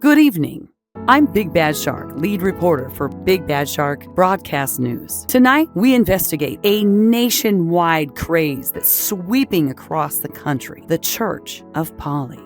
Good evening. I'm BigBadShark, lead reporter for BigBadShark Broadcast News. Tonight, we investigate a nationwide craze that's sweeping across the country, the Church of Polly.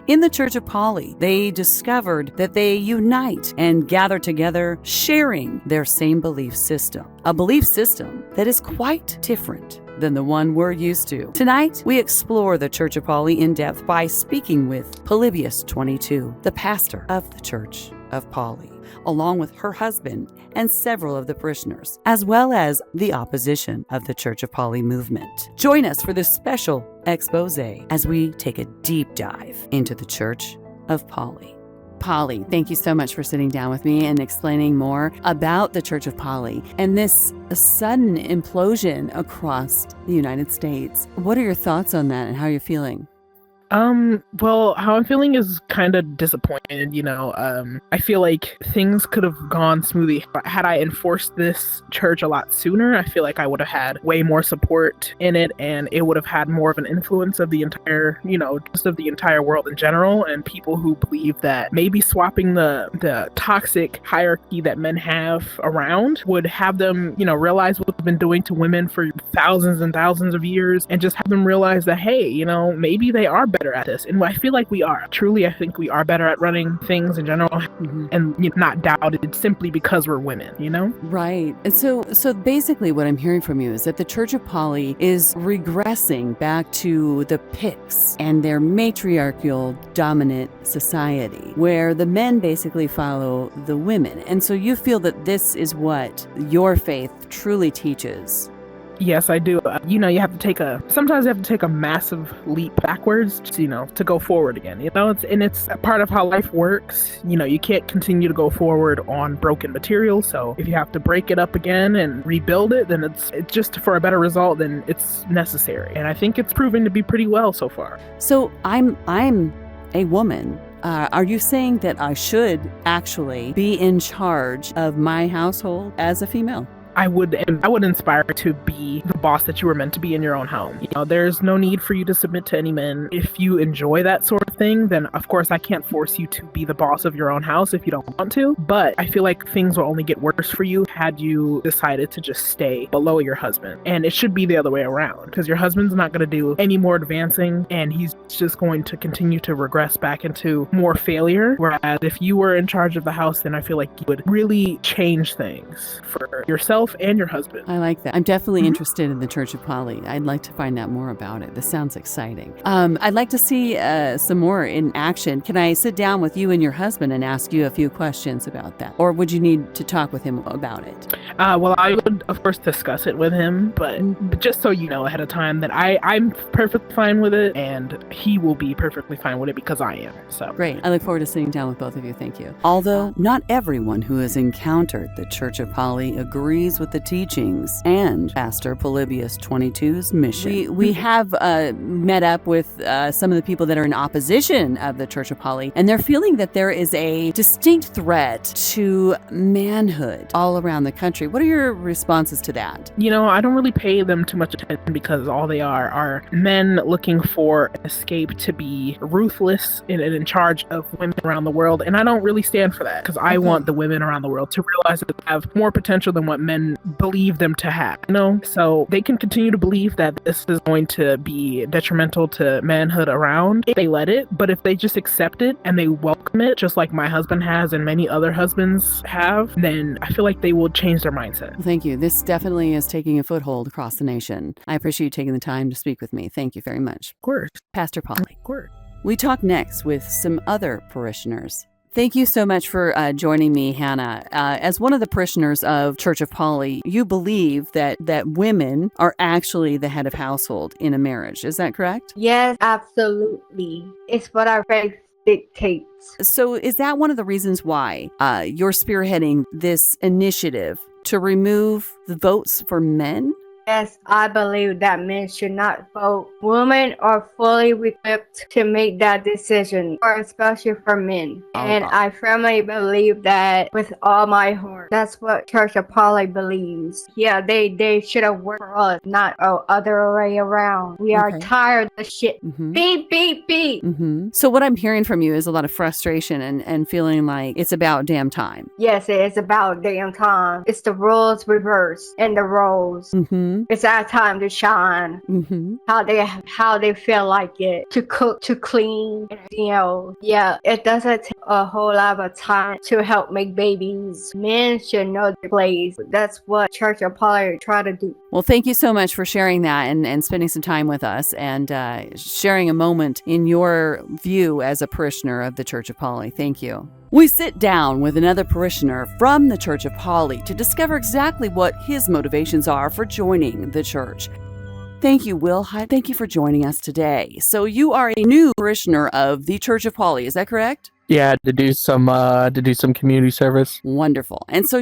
In the Church of Polly, they discovered that they unite and gather together, sharing their same belief system, a belief system that is quite different than the one we're used to. Tonight, we explore the Church of Polly in depth by speaking with Polybius 22, the pastor of the Church of Polly, along with her husband and several of the parishioners, as well as the opposition of the Church of Polly movement. Join us for this special expose as we take a deep dive into the Church of Polly. Polly, thank you so much for sitting down with me and explaining more about the Church of Polly and this sudden implosion across the United States. What are your thoughts on that and how you're feeling? Well, how I'm feeling is kind of disappointed, I feel like things could have gone smoothly. Had I enforced this church a lot sooner, I feel like I would have had way more support in it, and it would have had more of an influence of the entire, just of the entire world in general, and people who believe that maybe swapping the toxic hierarchy that men have around would have them, realize what we've been doing to women for thousands and thousands of years, and just have them realize that, hey, maybe they are better at this. And I feel like we are. Truly, I think we are better at running things in general, and not doubted simply because we're women, Right. And so basically what I'm hearing from you is that the Church of Polly is regressing back to the Picts and their matriarchal dominant society, where the men basically follow the women. And so you feel that this is what your faith truly teaches. Yes, I do. Sometimes you have to take a massive leap backwards, to go forward again. It's a part of how life works. You can't continue to go forward on broken material. So if you have to break it up again and rebuild it, then it's just for a better result, then it's necessary. And I think it's proving to be pretty well so far. So I'm a woman. Are you saying that I should actually be in charge of my household as a female? I would inspire to be the boss that you were meant to be in your own home. There's no need for you to submit to any men. If you enjoy that sort of thing, then of course I can't force you to be the boss of your own house if you don't want to. But I feel like things will only get worse for you had you decided to just stay below your husband. And it should be the other way around, because your husband's not going to do any more advancing, and he's just going to continue to regress back into more failure. Whereas if you were in charge of the house, then I feel like you would really change things for yourself and your husband. I like that. I'm definitely interested in the Church of Polly. I'd like to find out more about it. This sounds exciting. I'd like to see some more in action. Can I sit down with you and your husband and ask you a few questions about that? Or would you need to talk with him about it? Well, I would, of course, discuss it with him, but just so you know ahead of time that I'm perfectly fine with it, and he will be perfectly fine with it because I am. So great. I look forward to sitting down with both of you. Thank you. Although not everyone who has encountered the Church of Polly agrees with the teachings and Pastor Polybius 22's mission. We have met up with some of the people that are in opposition of the Church of Polly, and they're feeling that there is a distinct threat to manhood all around the country. What are your responses to that? I don't really pay them too much attention, because all they are men looking for an escape to be ruthless and in charge of women around the world. And I don't really stand for that, because I want the women around the world to realize that they have more potential than what men believe them to have, so they can continue to believe that this is going to be detrimental to manhood around if they let it. But if they just accept it and they welcome it, just like my husband has and many other husbands have, then I feel like they will change their mindset. Thank you. This definitely is taking a foothold across the nation. I appreciate you taking the time to speak with me. Thank you very much. Of course. Pastor Polly. Of course. We talk next with some other parishioners. Thank you so much for joining me, Hannah. As one of the parishioners of Church of Polly, you believe that women are actually the head of household in a marriage. Is that correct? Yes, absolutely. It's what our faith dictates. So is that one of the reasons why you're spearheading this initiative to remove the votes for men Yes, I believe that men should not vote. Women are fully equipped to make that decision, or especially for men. And I firmly believe that with all my heart. That's what Church of Poly believes. Yeah, they should have worked for us, not other way around. We are tired of shit. Beep, beep, beep. So what I'm hearing from you is a lot of frustration and feeling like it's about damn time. Yes, it is about damn time. It's the roles reversed and the roles. It's our time to shine. How they feel like it, to cook, to clean, yeah, it doesn't take a whole lot of time to help make babies. Men should know their place. That's what Church of Poly try to do. Well, thank you so much for sharing that and spending some time with us and sharing a moment in your view as a parishioner of the Church of Poly. Thank you. We sit down with another parishioner from the Church of Poly to discover exactly what his motivations are for joining the church. Thank you, Will. Thank you for joining us today. So you are a new parishioner of the Church of Poly, is that correct? Yeah, to do some community service. Wonderful. And so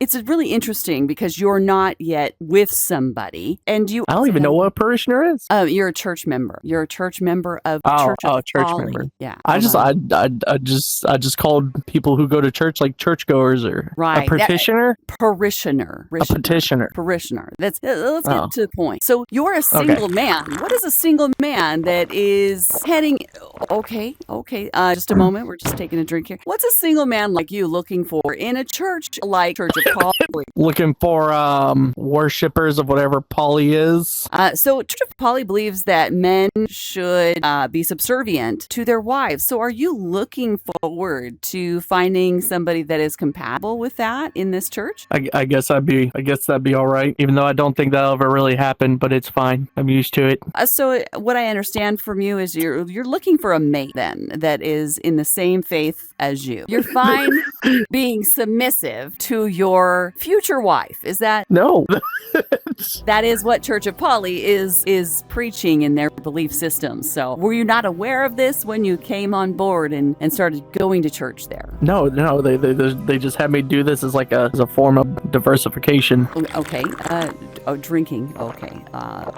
it's really interesting because you're not yet with somebody, and I don't even know what a parishioner is. You're a church member. You're a church member of church Poly. member. Yeah. I just called people who go to church like churchgoers or right. A petitioner. Parishioner. A petitioner. Parishioner. Let's get to the point. So you're a single man. What is a single man that is heading? Okay. Just a moment. We're just taking a drink here. What's a single man like you looking for in a church like Church of Poly? Looking for worshippers of whatever Poly is. So Church of Poly believes that men should be subservient to their wives. So are you looking forward to finding somebody that is compatible with that in this church? I guess that'd be all right. Even though I don't think that'll ever really happen, but it's fine. I'm used to it. So what I understand from you is you're looking for a mate then that is in the same faith as you. You're fine being submissive to your future wife. Is that? No. That is what Church of Poly is preaching in their belief system. So were you not aware of this when you came on board and started going to church there? No. They just had me do this as as a form of diversification. Okay. Drinking. Okay.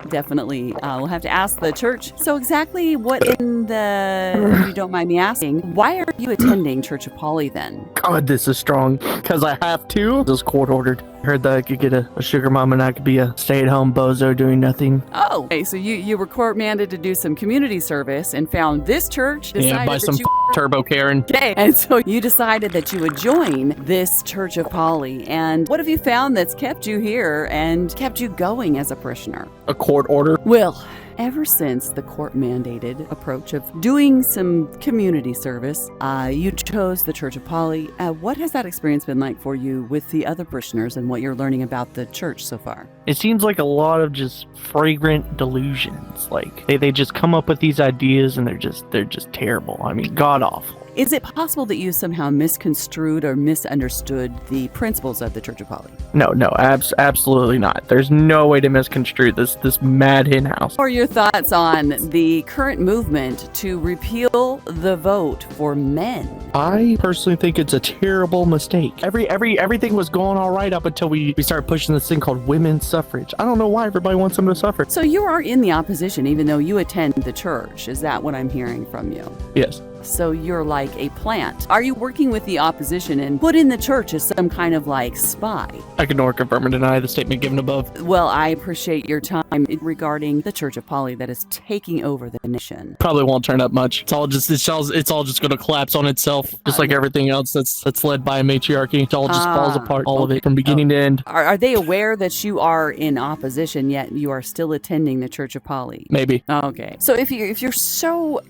Definitely. We'll have to ask the church. So exactly what if you don't mind me asking, why are you attending Church of Poly then? God, this is strong. Because I have to. This is court ordered. I heard that I could get a sugar mama and I could be a stay-at-home bozo doing nothing. Oh, okay. So you were court mandated to do some community service and found this church. By some turbo Karen. Okay. And so you decided that you would join this Church of Poly. And what have you found that's kept you here and kept you going as a parishioner? A court order. Well, ever since the court-mandated approach of doing some community service, you chose the Church of Poly. What has that experience been like for you with the other parishioners and what you're learning about the church so far? It seems like a lot of just fragrant delusions. Like they just come up with these ideas and they're just terrible. I mean, god awful. Is it possible that you somehow misconstrued or misunderstood the principles of the Church of Poly? No, absolutely not. There's no way to misconstrue this mad hen house. What are your thoughts on the current movement to repeal the vote for men? I personally think it's a terrible mistake. Everything was going all right up until we started pushing this thing called women's suffrage. I don't know why everybody wants them to suffer. So you are in the opposition even though you attend the church. Is that what I'm hearing from you? Yes. So you're like a plant. Are you working with the opposition and put in the church as some kind of like spy? I can nor confirm or deny the statement given above. Well, I appreciate your time regarding the Church of Poly that is taking over the nation. Probably won't turn up much. It's all just going to collapse on itself, just like everything else that's led by a matriarchy. It all just falls apart, all of it, from beginning to end. Are they aware that you are in opposition yet you are still attending the Church of Poly? Maybe. Okay. So if you're so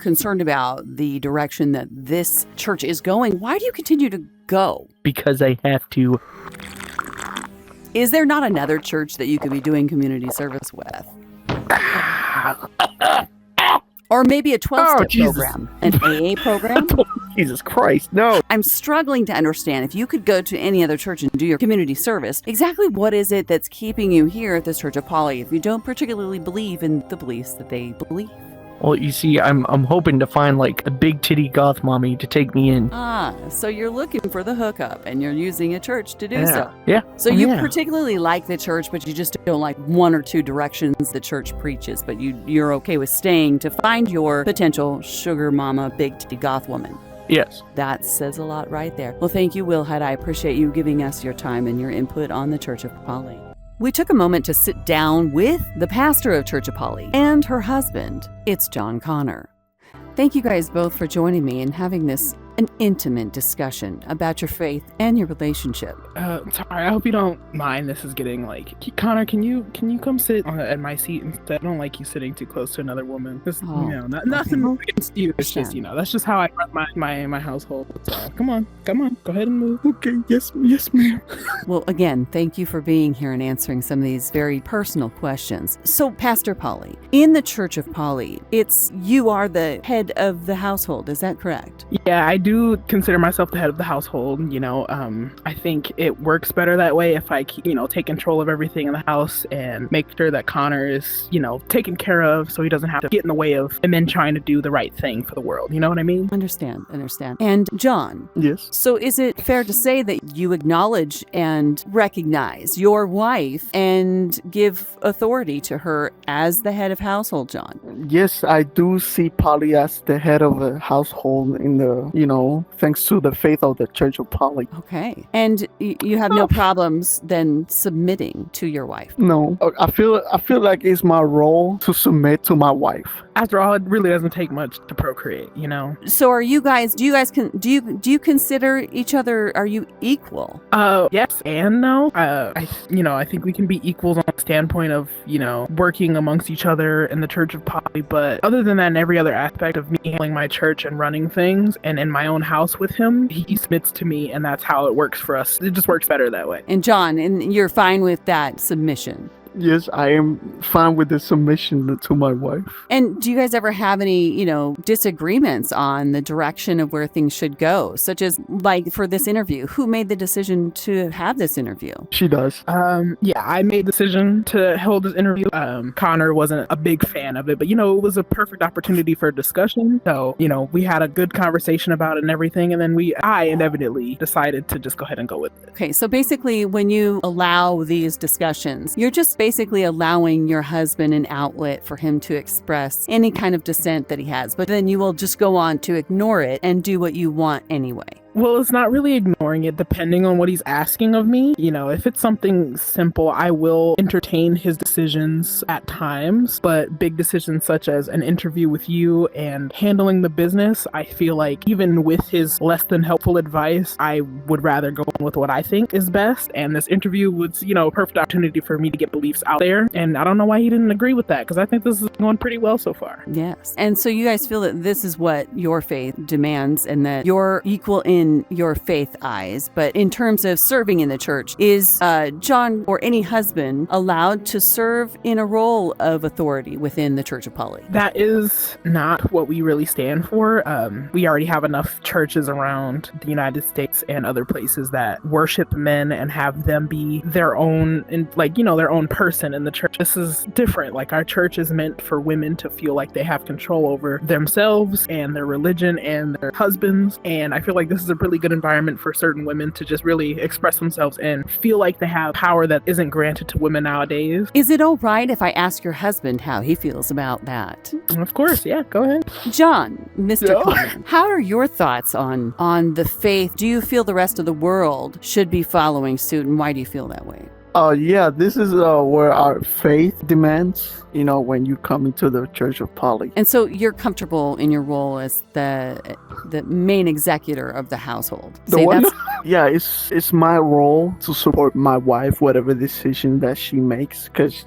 concerned about the direction that this church is going, why do you continue to go? Because I have to. Is there not another church that you could be doing community service with? Or maybe a 12-step program, an AA program? Jesus Christ, no. I'm struggling to understand if you could go to any other church and do your community service, exactly what is it that's keeping you here at this Church of Poly if you don't particularly believe in the beliefs that they believe? Well, you see, I'm hoping to find like a big titty goth mommy to take me in. So you're looking for the hookup, and you're using a church to do so. Yeah. So you particularly like the church, but you just don't like one or two directions the church preaches, but you're okay with staying to find your potential sugar mama, big titty goth woman. Yes. That says a lot right there. Well, thank you, WillHut. I appreciate you giving us your time and your input on the Church of Polly. We took a moment to sit down with the pastor of Church of Polly and her husband. It's John Connor. Thank you guys both for joining me and having an intimate discussion about your faith and your relationship. Sorry, I hope you don't mind. This is getting like, Connor, can you come sit at my seat instead? I don't like you sitting too close to another woman. Just, nothing against you. It's just, that's just how I run my household. So come on, go ahead and move. Okay, yes, ma'am. Well, again, thank you for being here and answering some of these very personal questions. So, Pastor Polly, in the Church of Polly, you are the head of the household. Is that correct? Yeah, I do consider myself the head of the household. I think it works better that way if I, take control of everything in the house and make sure that Connor is, taken care of so he doesn't have to get in the way of and then trying to do the right thing for the world. You know what I mean? Understand. And John? Yes? So is it fair to say that you acknowledge and recognize your wife and give authority to her as the head of household, John? Yes, I do see Polly as the head of a household in the, thanks to the faith of the Church of Polly. Okay. And you have no problems then submitting to your wife? No, I feel like it's my role to submit to my wife. After all, it really doesn't take much to procreate, So do you consider each other, are you equal? Yes and no. I think we can be equals on the standpoint of, working amongst each other in the Church of Polly, but other than that, in every other aspect of me handling my church and running things and in my own house with him, he submits to me, and that's how it works for us. It just works better that way. And John, you're fine with that submission? Yes, I am fine with the submission to my wife. And do you guys ever have any, disagreements on the direction of where things should go? Such as, like, for this interview, who made the decision to have this interview? She does. Yeah, I made the decision to hold this interview. Connor wasn't a big fan of it, but, it was a perfect opportunity for discussion. So, we had a good conversation about it and everything. And then I inevitably decided to just go ahead and go with it. Okay, so basically when you allow these discussions, you're just basically allowing your husband an outlet for him to express any kind of dissent that he has, but then you will just go on to ignore it and do what you want anyway. Well, it's not really ignoring it, depending on what he's asking of me. If it's something simple, I will entertain his decisions at times, but big decisions such as an interview with you and handling the business, I feel like even with his less than helpful advice, I would rather go with what I think is best. And this interview was, a perfect opportunity for me to get beliefs out there. And I don't know why he didn't agree with that, because I think this is going pretty well so far. Yes. And so you guys feel that this is what your faith demands and that you're equal in your faith eyes, but in terms of serving in the church, is John or any husband allowed to serve in a role of authority within the Church of Polly? That is not what we really stand for. We already have enough churches around the United States and other places that worship men and have them be their own, their own person in the church. This is different. Like, our church is meant for women to feel like they have control over themselves and their religion and their husbands, and I feel like this is a really good environment for certain women to just really express themselves and feel like they have power that isn't granted to women nowadays. Is it all right if I ask your husband how he feels about that? Of course, yeah, go ahead. John, Mr. Connor, how are your thoughts on the faith? Do you feel the rest of the world should be following suit, and why do you feel that way? Yeah, this is where our faith demands, when you come into the Church of Polly. And so you're comfortable in your role as the main executor of the household. Yeah, it's my role to support my wife, whatever decision that she makes, because,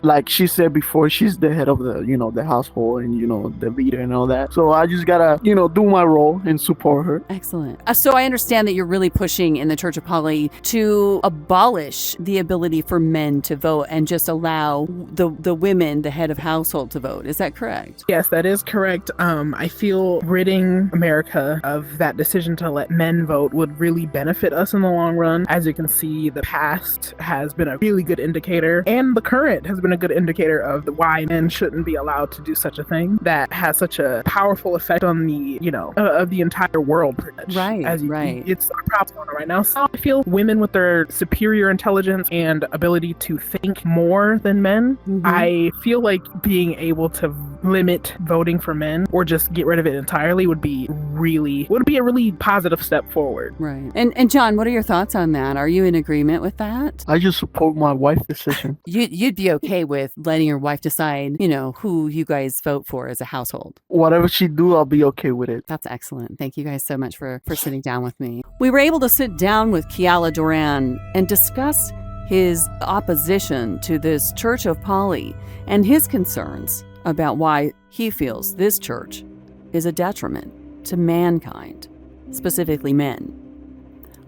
like she said before, she's the head of the, the household and, the leader and all that. So I just gotta, do my role and support her. Excellent. So I understand that you're really pushing in the Church of Polly to abolish the ability ability for men to vote and just allow the women, the head of household, to vote. Is that correct? Yes, that is correct. I feel ridding America of that decision to let men vote would really benefit us in the long run. As you can see, the past has been a really good indicator, and the current has been a good indicator of why men shouldn't be allowed to do such a thing that has such a powerful effect on the, of the entire world, pretty much. Right, right. It's a problem right now. So I feel women with their superior intelligence and ability to think more than men, I feel like being able to limit voting for men or just get rid of it entirely would be a really positive step forward. Right. And John, what are your thoughts on that? Are you in agreement with that? I just support my wife's decision. You'd be okay with letting your wife decide, who you guys vote for as a household. Whatever she do, I'll be okay with it. That's excellent. Thank you guys so much for sitting down with me. We were able to sit down with KealaDoran and discuss his opposition to this Church of Poly and his concerns about why he feels this church is a detriment to mankind, specifically men.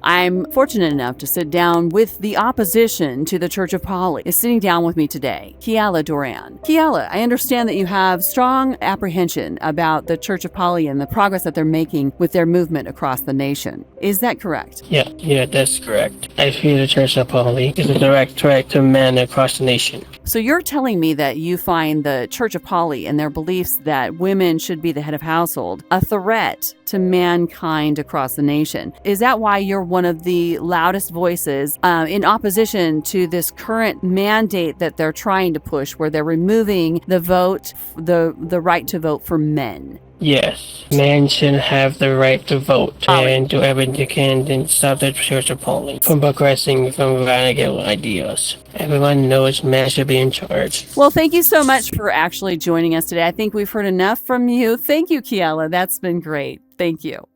I'm fortunate enough to sit down with the opposition to the Church of Poly. Is sitting down with me today, KealaDoran. Keala, I understand that you have strong apprehension about the Church of Poly and the progress that they're making with their movement across the nation. Is that correct? Yeah, that's correct. I feel the Church of Poly is a direct threat to men across the nation. So you're telling me that you find the Church of Poly and their beliefs that women should be the head of household a threat to mankind across the nation. Is that why you're one of the loudest voices in opposition to this current mandate that they're trying to push, where they're removing the right to vote for men? Yes, men should have the right to vote and do everything they can to stop the Church of Poly from progressing from radical ideas. Everyone knows men should be in charge. Well, thank you so much for actually joining us today. I think we've heard enough from you. Thank you, Keala. That's been great. Thank you.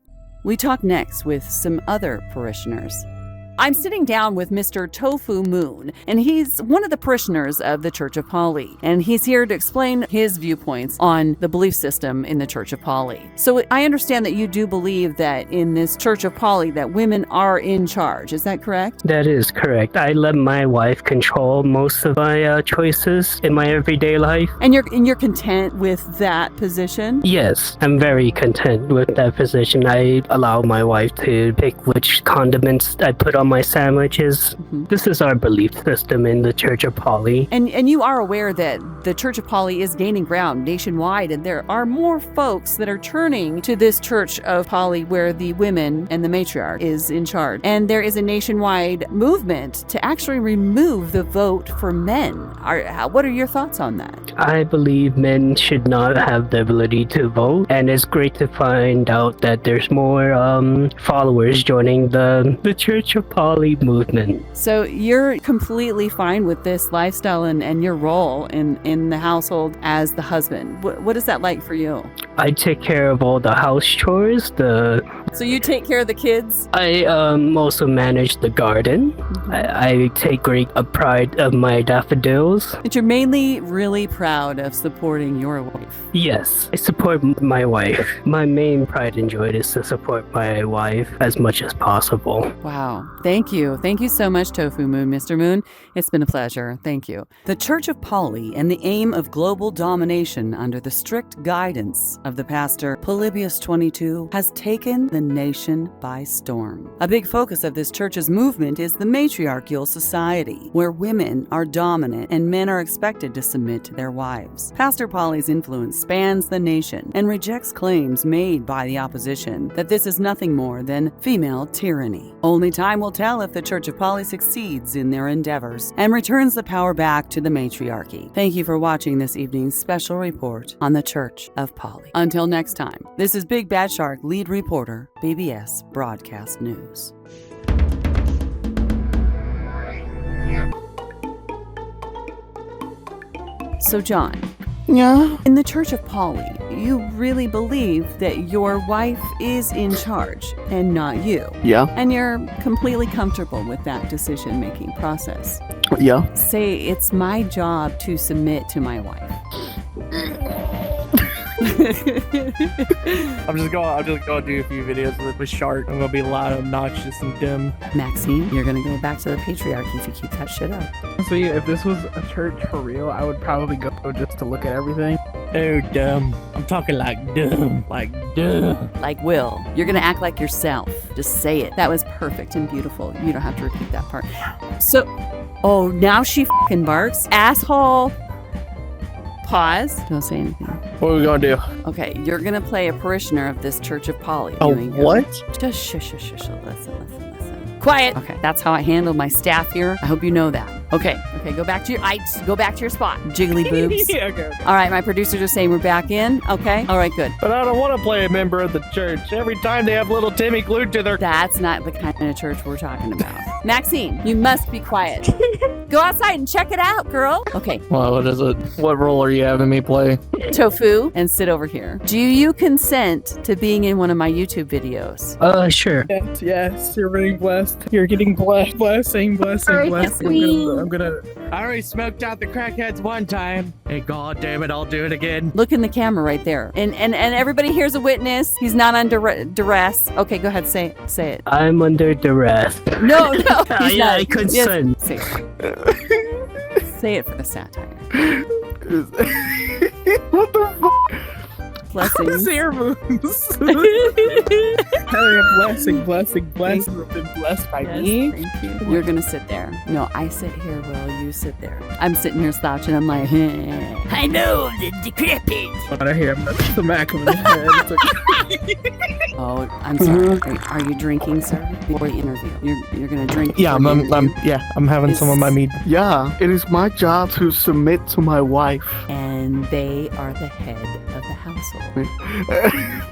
We talk next with some other parishioners. I'm sitting down with Mr. TofuMoon, and he's one of the parishioners of the Church of Poly, and he's here to explain his viewpoints on the belief system in the Church of Poly. So I understand that you do believe that in this Church of Poly that women are in charge. Is that correct? That is correct. I let my wife control most of my choices in my everyday life. And you're content with that position? Yes, I'm very content with that position. I allow my wife to pick which condiments I put on my sandwiches. This is our belief system in the Church of Poly. And you are aware that the Church of Poly is gaining ground nationwide, and there are more folks that are turning to this Church of Poly where the women and the matriarch is in charge. And there is a nationwide movement to actually remove the vote for men. What are your thoughts on that? I believe men should not have the ability to vote, and it's great to find out that there's more followers joining the Church of Poly movement. So you're completely fine with this lifestyle and your role in the household as the husband. What is that like for you? I take care of all the house chores. So you take care of the kids? I also manage the garden. I take great pride of my daffodils. But you're mainly really proud of supporting your wife. Yes, I support my wife. My main pride and joy is to support my wife as much as possible. Wow. Thank you. Thank you so much, TofuMoon, Mr. Moon. It's been a pleasure. Thank you. The Church of Poly and the aim of global domination under the strict guidance of the pastor Polybius 22 has taken the nation by storm. A big focus of this church's movement is the Matriarchal Society, where women are dominant and men are expected to submit to their wives. Pastor Poly's influence spans the nation and rejects claims made by the opposition that this is nothing more than female tyranny. Only time will tell if the Church of Poly succeeds in their endeavors and returns the power back to the Matriarchy. Thank you for watching this evening's special report on the Church of Poly. Until next time, this is BigBadShark, lead reporter, BBS Broadcast News. So, John, Yeah. in the Church of Poly, you really believe that your wife is in charge and not you. Yeah. And you're completely comfortable with that decision-making process. Yeah. Say, it's my job to submit to my wife. I'm just gonna do a few videos with Shark. I'm gonna be loud, obnoxious, and dumb. Maxine, you're gonna go back to the patriarchy if you keep that shit up. So yeah, if this was a church for real, I would probably go just to look at everything. Oh, dumb. I'm talking like dumb. Like dumb. Like Will, you're gonna act like yourself. Just say it. That was perfect and beautiful. You don't have to repeat that part. So, oh, now she fucking barks. Asshole. Pause. Don't say anything. What are we gonna do? Okay, you're gonna play a parishioner of this Church of Polly. Oh, Doing what? Just shush. Listen. Quiet. Okay, that's how I handle my staff here. I hope you know that. Okay, go back to your spot. Jiggly boobs. Yeah, okay. All right, my producers are saying we're back in. Okay. All right, good. But I don't want to play a member of the church. Every time they have little Timmy glued to their... That's not the kind of church we're talking about. Maxine, you must be quiet. Go outside and check it out, girl. Okay. Well, what is it? What role are you having me play? Tofu, and sit over here. Do you consent to being in one of my YouTube videos? Sure. Yes, you're being blessed. You're getting blessed. Blessing. I'm gonna. I already smoked out the crackheads one time. Hey, god damn it, I'll do it again. Look in the camera right there. And everybody here's a witness. He's not under duress. Okay, go ahead, say it. I'm under duress. No, he's not. I consent. Yes, say it. Say it for the satire. What the fuck? Blessings. Air moves. Blessing. We've been blessed by me. Thank you. You're gonna sit there. No, I sit here, Will. You sit there. I'm sitting here slouching. I'm like, I know the decrepit. I hear him. That's the Mac of his head. It's okay. Oh, I'm sorry. Are you drinking, sir? Before the interview, you're gonna drink. Yeah, I'm having some of my mead. Yeah, it is my job to submit to my wife. And they are the head of the household.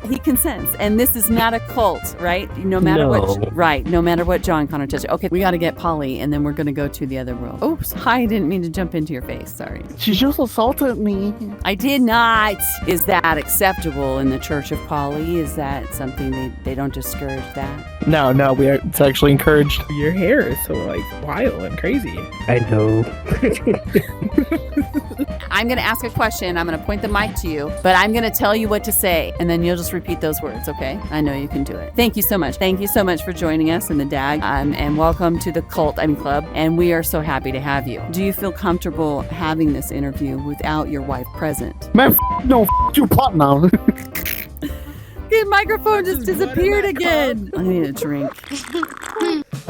He consents, and this is not a cult, right? No matter what John Connor touches. Okay, we got to get Polly, and then we're gonna go to the other world. Oops, I didn't mean to jump into your face. Sorry. She just assaulted me. I did not. Is that acceptable in the Church of Polly? Is that something they don't discourage that? No, it's actually encouraged. Your hair is so like wild and crazy. I know. I'm going to ask a question. I'm going to point the mic to you, but I'm going to tell you what to say, and then you'll just repeat those words, okay? I know you can do it. Thank you so much. Thank you so much for joining us in the DAG, and welcome to the club, and we are so happy to have you. Do you feel comfortable having this interview without your wife present? Man, you pot now. The microphone just disappeared again. I need a drink.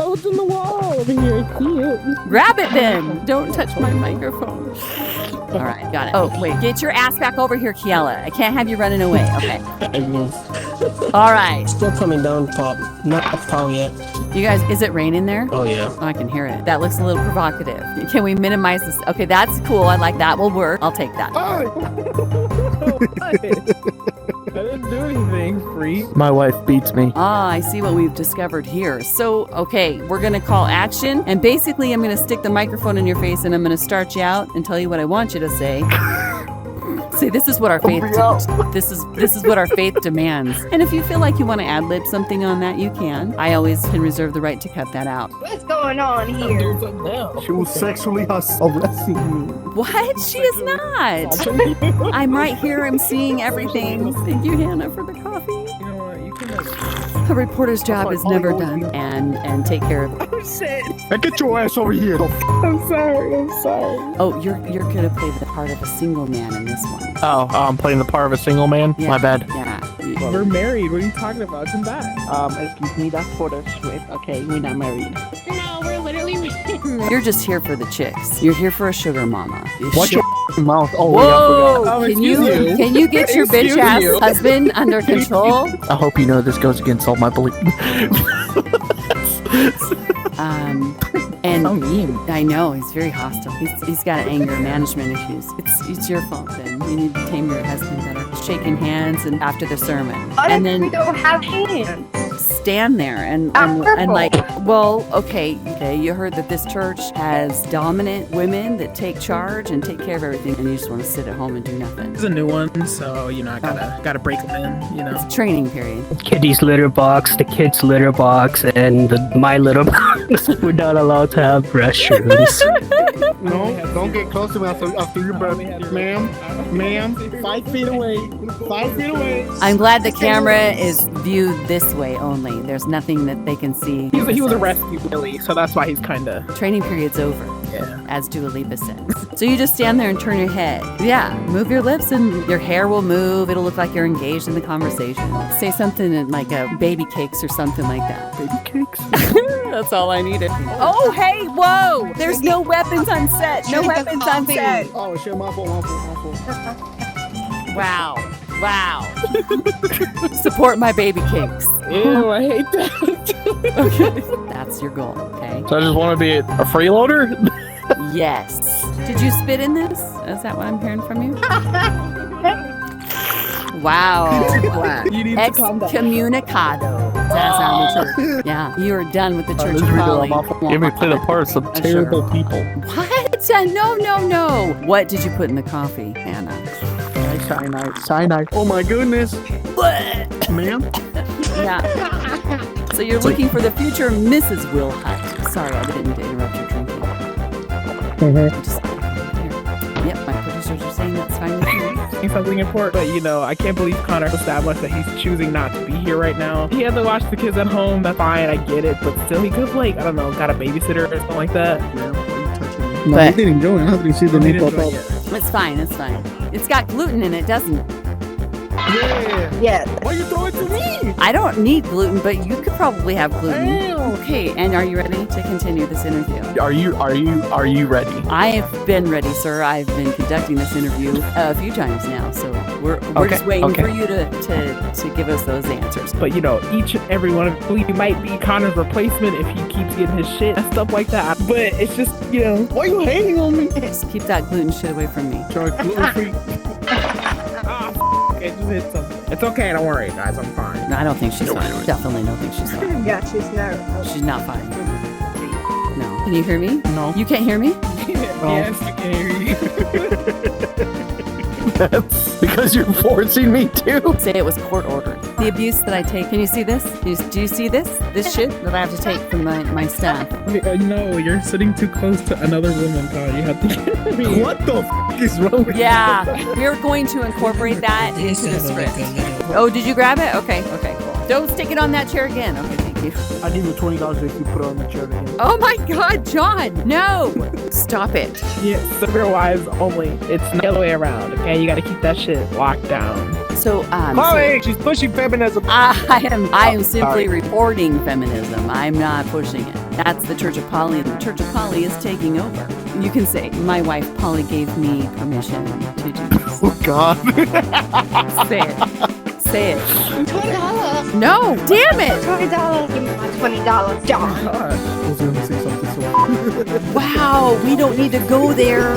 Oh, it's in the wall over here. I see it. Grab it then. Don't touch my microphone. All right, got it. Oh, wait. Get your ass back over here, Keala. I can't have you running away. Okay. I move. All right. Still coming down, Pop. Not up Pop yet. You guys, is it raining there? Oh, yeah. Oh, I can hear it. That looks a little provocative. Can we minimize this? Okay, that's cool. I like that. Will work. I'll take that. I didn't do anything, freak. My wife beats me. Ah, I see what we've discovered here. So, okay, we're going to call action. And basically, I'm going to stick the microphone in your face and I'm going to start you out and tell you what I want you to say. Say, this is what our faith this is what our faith demands. And if you feel like you want to ad-lib something on that, you can. I always can reserve the right to cut that out. What's going on here? She was sexually harassing me. What? She is not. I'm right here. I'm seeing everything. Thank you, Hannah, for the coffee. You know what? You can A reporter's job is never done. And take care of it. Oh, shit. Hey, get your ass over here. I'm sorry. Oh, you're gonna play the part of a single man in this one. Oh, I'm playing the part of a single man? Yeah. My bad. Yeah. We're married. What are you talking about? Come back. Excuse me, that's for the script. Okay, we're not married. No, we're literally You're just here for the chicks. You're here for a sugar mama. Watch your mouth. Oh, Whoa! Oh, Can excuse you. can you get your bitch Excuse ass you. husband under control? I hope you know this goes against all my beliefs. And So mean. I know he's very hostile. He's got anger management issues. It's your fault. Then you need to tame your husband better. Shaking hands and after the sermon, and we then don't have hands. stand there and like, well, okay. You heard that this church has dominant women that take charge and take care of everything, and you just want to sit at home and do nothing. It's a new one, so I gotta break them in. It's a training period. Kitty's litter box, the kids' litter box, and my litter box. We're not allowed to have restrooms. No, don't get close to me after your breath. Ma'am, 5 feet away. 5 feet away. I'm glad the camera is viewed this way only. There's nothing that they can see. He was a rescue Billy, so that's why he's kind of... Training period's over. Yeah. As Dua Lipa says. So you just stand there and turn your head. Yeah, move your lips and your hair will move. It'll look like you're engaged in the conversation. Say something like baby cakes or something like that. Baby cakes? That's all I needed. Oh, hey, whoa! There's no weapons on set. No weapons on set. Oh, shit, my fault. Wow. Support my baby cakes. Ew, I hate that. Okay. That's your goal, okay? So I just want to be a freeloader? Yes. Did you spit in this? Is that what I'm hearing from you? Wow. You need to calm down. Excommunicado. That sounded true. Yeah, you are done with the Church of Polly. Give me play the part of some terrible people. What? No. What did you put in the coffee, Hannah? Cyanide. Oh my goodness. Ma'am? Yeah. So you're looking for the future Mrs. WillHutt. Sorry, I didn't mean to interrupt your drinking. Yep, my producers are saying that's fine with you. Something important, but I can't believe Connor established that he's choosing not to be here right now. He had to watch the kids at home. That's fine, I get it, but still, he could have, got a babysitter or something like that. No, he didn't join. How did he see the nipple pop? It's fine. It's got gluten in it, doesn't it? Yeah. Why you throw it to me? I don't need gluten, but you could probably have gluten. Okay, and are you ready to continue this interview? Are you ready? I have been ready, sir. I've been conducting this interview a few times now, so we're just waiting for you to give us those answers. But each and every one of you might be Connor's replacement if he keeps getting his shit and stuff like that. But it's just, why are you hating on me? Just keep that gluten shit away from me. Try gluten free. It just hit something. It's okay, don't worry, guys. I'm fine. No, I don't think she's fine. Definitely don't think she's fine. Yeah, she's not. She's not fine. No. Can you hear me? No. You can't hear me? Yes, I can hear you. That's because you're forcing me to. Say it was court ordered. The abuse that I take. Can you see this? Do you see this? This shit that I have to take from my staff. No, you're sitting too close to another woman, Connor. You have to get me. What the is wrong with Yeah, we're going to incorporate that into the script. Oh, did you grab it? Okay, cool. Don't stick it on that chair again. Okay, thank you. I give you $20 if you put it on the chair again. Oh my God, John, no! Stop it. Yeah, severe wives only. It's the other way around, okay? You gotta keep that shit locked down. So, Chloe, she's pushing feminism. I am simply reporting feminism. I'm not pushing it. That's the Church of Polly, and the Church of Polly is taking over. You can say, my wife Polly gave me permission to do this. Oh God. Say it. $20. No, damn it! $20. Give me my $20. John. I was gonna say something so. Wow, we don't need to go there.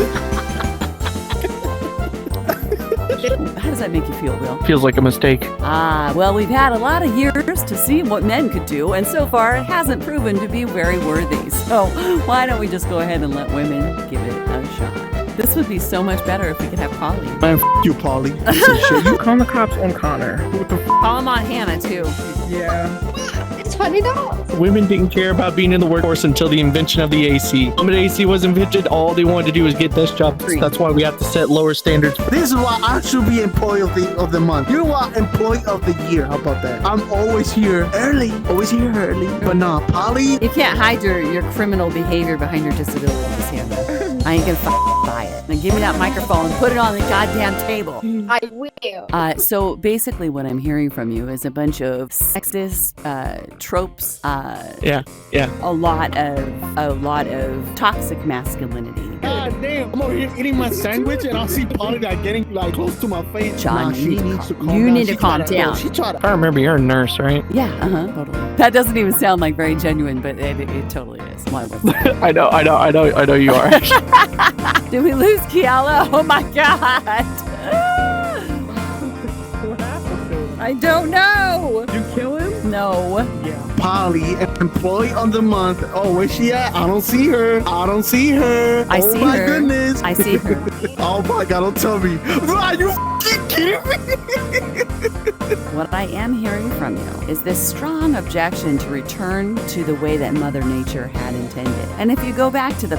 How does that make you feel, Will? Feels like a mistake. Well, we've had a lot of years to see what men could do, and so far it hasn't proven to be very worthy. So why don't we just go ahead and let women give it a shot? This would be so much better if we could have Polly. Man, you, Polly. You call the cops on Connor. What the Call him on Hannah, too. Yeah. It's $20. Women didn't care about being in the workforce until the invention of the AC. When the AC was invented, all they wanted to do was get this job. That's why we have to set lower standards. This is why I should be employee of the month. You know what? Employee of the year. How about that? I'm always here early. But nah, Polly. You can't hide your criminal behavior behind your disabilities, Hannah. I ain't gonna buy it. Now give me that microphone and put it on the goddamn table. I will. So basically what I'm hearing from you is a bunch of sexist tropes. Yeah. A lot of toxic masculinity. God damn. I'm over here eating my sandwich and I'll see Polly getting close to my face. John, she needs to calm down. you need to calm down. She tried to. I remember you're a nurse, right? Yeah, totally. That doesn't even sound like very genuine, but it totally is. Why was that? I know you are. Did we lose Keala? Oh my God. What happened to him? I don't know. You kill him? No. Yeah. Polly, employee of the month. Oh, where's she at? I don't see her. I see Oh my her. goodness. I see her. Oh my God, don't tell me. Are you f***ing kidding me? what I am hearing from you is this strong objection to return to the way that Mother Nature had intended. And if you go back to the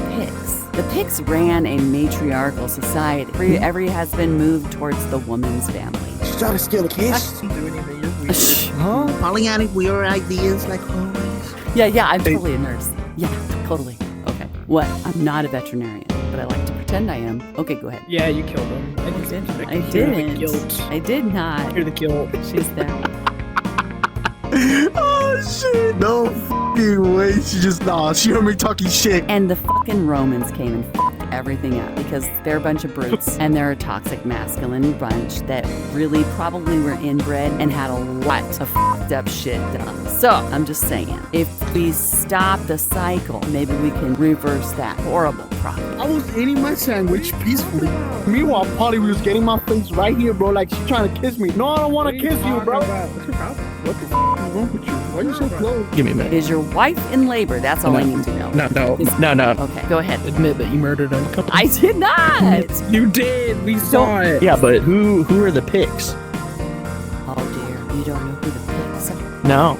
Pigs ran a matriarchal society. Every husband moved towards the woman's family. She's trying to steal the kids. Huh? Pollyannic, weird ideas like always. Yeah, I'm totally a nurse. Yeah, totally. Okay. What? I'm not a veterinarian, but I like to pretend I am. Okay, go ahead. Yeah, you killed him. I Hear didn't. the guilt. I did not. Hear the guilt. She's there. Oh shit! No fucking way. She heard me talking shit. And the fucking Romans came and fucked everything up because they're a bunch of brutes and they're a toxic masculine bunch that really probably were inbred and had a lot of fucked up shit done. So I'm just saying, if we stop the cycle, maybe we can reverse that horrible problem. I was eating my sandwich peacefully. Meanwhile, Polly was getting my face right here, bro, like she's trying to kiss me. No, I don't want to kiss you, bro. What's your problem? What the f is wrong with you? Why are you so close? Give me a minute. Is your wife in labor? That's all I need to know. No. Okay, go ahead. Admit that you murdered him. I did not. You did. We saw it. Yeah, but who are the pigs? Oh dear, you don't know who the pigs are. No.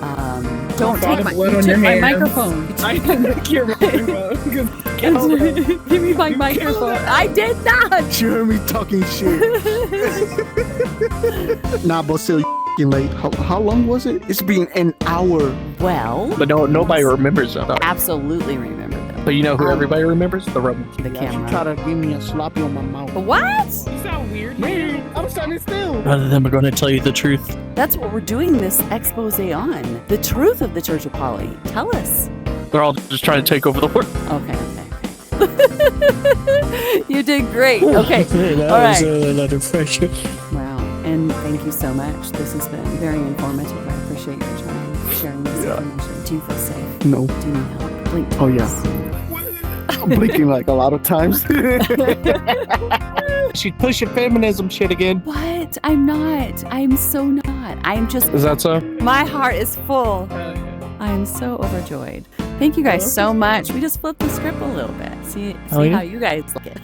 Don't Find take my, blood you on took your my hands. microphone. You I took- didn't care about Give me my microphone. I did not. She heard me talking shit. Nah, but still, you f***ing late. How long was it? It's been an hour. Well, But nobody remembers them. absolutely remember them. But you know who everybody remembers? The Romans. The She camera. tried to give me a sloppy on my mouth. What? You sound weird. Man, I'm standing still. None of them are going to tell you the truth. That's what we're doing this expose on. The truth of the Church of Poly. Tell us. They're all just trying to take over the world. Okay. You did great. Okay. That All was right. a lot of pressure. Wow. And thank you so much. This has been very informative. I appreciate your time sharing this information. Do you feel safe? No. Do you need help? Blink. Oh, yeah. I'm blinking like a lot of times. She's pushing feminism shit again. What? I'm not. I'm so not. I'm just. Is that so? My heart is full. I am so overjoyed. Thank you guys so much. We just flipped the script a little bit. See Oh, yeah? how you guys look it.